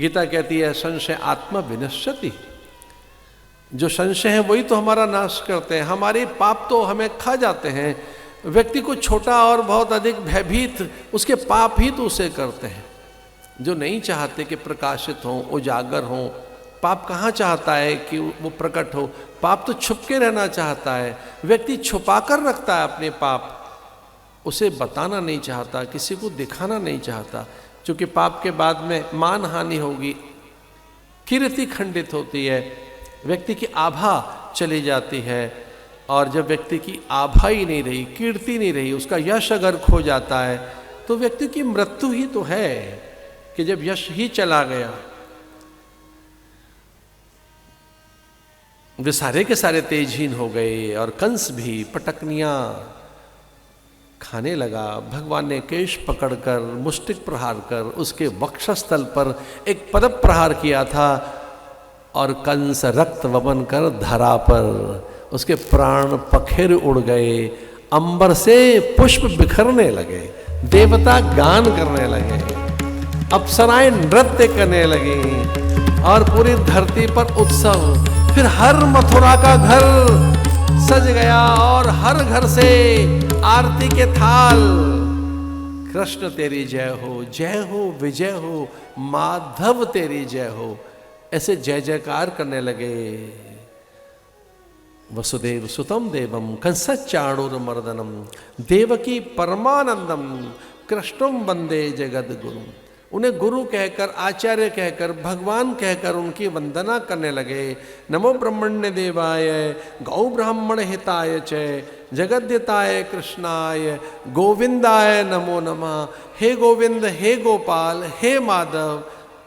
गीता कहती है संशय आत्मा विनश्यति, जो संशय है वही तो हमारा नाश करते हैं। हमारे पाप तो हमें खा जाते हैं। व्यक्ति को छोटा और बहुत अधिक भयभीत उसके पाप ही तो उसे करते हैं। जो नहीं चाहते कि प्रकाशित हो, उजागर हो, पाप कहाँ चाहता है कि वो प्रकट हो? पाप तो छुप के रहना चाहता है। व्यक्ति छुपा कर रखता है अपने पाप, उसे बताना नहीं चाहता, किसी को दिखाना नहीं चाहता, क्योंकि पाप के बाद में मान हानि होगी, कीर्ति खंडित होती है, व्यक्ति की आभा चली जाती है। और जब व्यक्ति की आभा ही नहीं रही, कीर्ति नहीं रही, उसका यश अगर खो जाता है तो व्यक्ति की मृत्यु ही तो है कि जब यश ही चला गया। वे सारे के सारे तेजहीन हो गए और कंस भी पटकनियां खाने लगा। भगवान ने केश पकड़कर मुष्टिक प्रहार कर उसके वक्षस्थल पर एक पदप प्रहार किया था और कंस रक्त वमन कर धरा पर उसके प्राण पखेर उड़ गए। अंबर से पुष्प बिखरने लगे, देवता गान करने लगे, अप्सराएं नृत्य करने लगी और पूरी धरती पर उत्सव। फिर हर मथुरा का घर सज गया और हर घर से आरती के थाल। कृष्ण तेरी जय हो विजय हो, माधव तेरी जय हो, ऐसे जय जयकार करने लगे। वसुदेव सुतम देवम कंसचाणूरमर्दनम देवकी परमानंदम कृष्णम वंदे जगद गुरु। उन्हें गुरु कहकर, आचार्य कहकर, भगवान कहकर उनकी वंदना करने लगे। नमो ब्रह्मण्य देवाय गौ ब्राह्मण हिताय च जगद्यताय कृष्णाय गोविंदाय नमो नमः। हे गोविंद, हे गोपाल, हे माधव,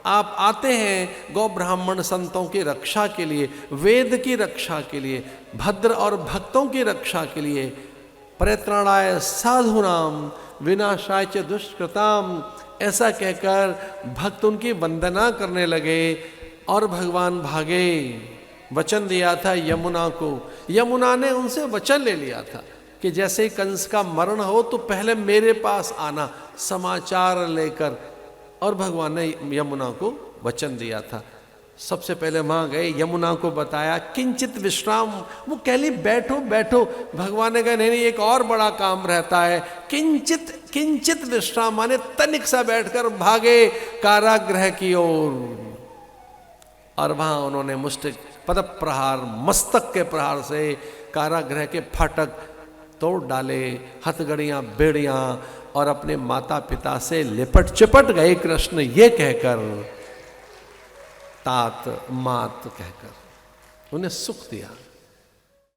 आप आते हैं गौ ब्राह्मण संतों की रक्षा के लिए, वेद की रक्षा के लिए, भद्र और भक्तों की रक्षा के लिए। परित्राणाय साधूनाम विनाशाय च दुष्कृताम, ऐसा कहकर भक्त उनकी वंदना करने लगे और भगवान भागे। वचन दिया था यमुना को, यमुना ने उनसे वचन ले लिया था कि जैसे ही कंस का मरण हो तो पहले मेरे पास आना समाचार लेकर। और भगवान ने यमुना को वचन दिया था। सबसे पहले वहां गए, यमुना को बताया किंचित विश्राम। वो कहली बैठो बैठो, भगवान ने कहा नहीं, एक और बड़ा काम रहता है। किंचित किंचित विश्राम माने तनिक सा बैठकर भागे कारागृह की ओर। और वहां उन्होंने मुष्टिक पद प्रहार, मस्तक के प्रहार से कारागृह के फाटक तोड़ डाले, हथगड़ियां बेड़ियां, और अपने माता पिता से लिपट चिपट गए कृष्ण ये कहकर, तात मात कहकर उन्हें सुख दिया।